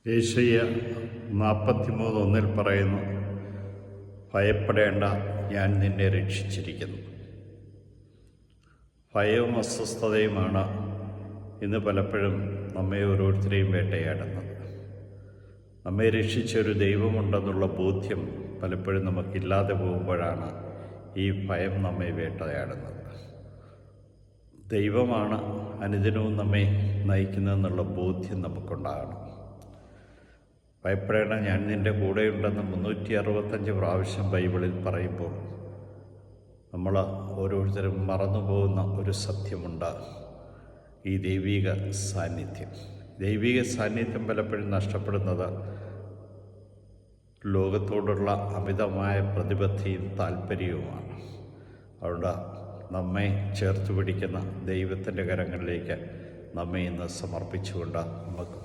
ഏശയ്യ 43:1 പറയുന്നു, ഭയപ്പെടേണ്ട, ഞാൻ നിന്നെ രക്ഷിച്ചിരിക്കുന്നു. ഭയവും അസ്വസ്ഥതയുമാണ് ഇന്ന് പലപ്പോഴും നമ്മെ ഓരോരുത്തരെയും വേട്ടയാടുന്നത്. നമ്മെ രക്ഷിച്ചൊരു ദൈവമുണ്ടെന്നുള്ള ബോധ്യം പലപ്പോഴും നമുക്കില്ലാതെ പോകുമ്പോഴാണ് ഈ ഭയം നമ്മെ വേട്ടയാടുന്നത്. ദൈവമാണ് അനുദിനവും നമ്മെ നയിക്കുന്നതെന്നുള്ള ബോധ്യം നമുക്കുണ്ടാകണം. ഭയപ്പെടേണ്ട, ഞാൻ നിൻ്റെ കൂടെയുണ്ടെന്ന് 365 പ്രാവശ്യം ബൈബിളിൽ പറയുമ്പോൾ നമ്മൾ ഓരോരുത്തരും മറന്നുപോകുന്ന ഒരു സത്യമുണ്ട്, ഈ ദൈവിക സാന്നിധ്യം. ദൈവിക സാന്നിധ്യം പലപ്പോഴും നഷ്ടപ്പെടുന്നത് ലോകത്തോടുള്ള അമിതമായ പ്രതിബദ്ധതയും താല്പര്യവുമാണ്. അതുകൊണ്ട് നമ്മെ ചേർത്ത് പിടിക്കുന്ന ദൈവത്തിൻ്റെ കരങ്ങളിലേക്ക് നമ്മെ ഇന്ന് സമർപ്പിച്ചുകൊണ്ട് നമുക്ക്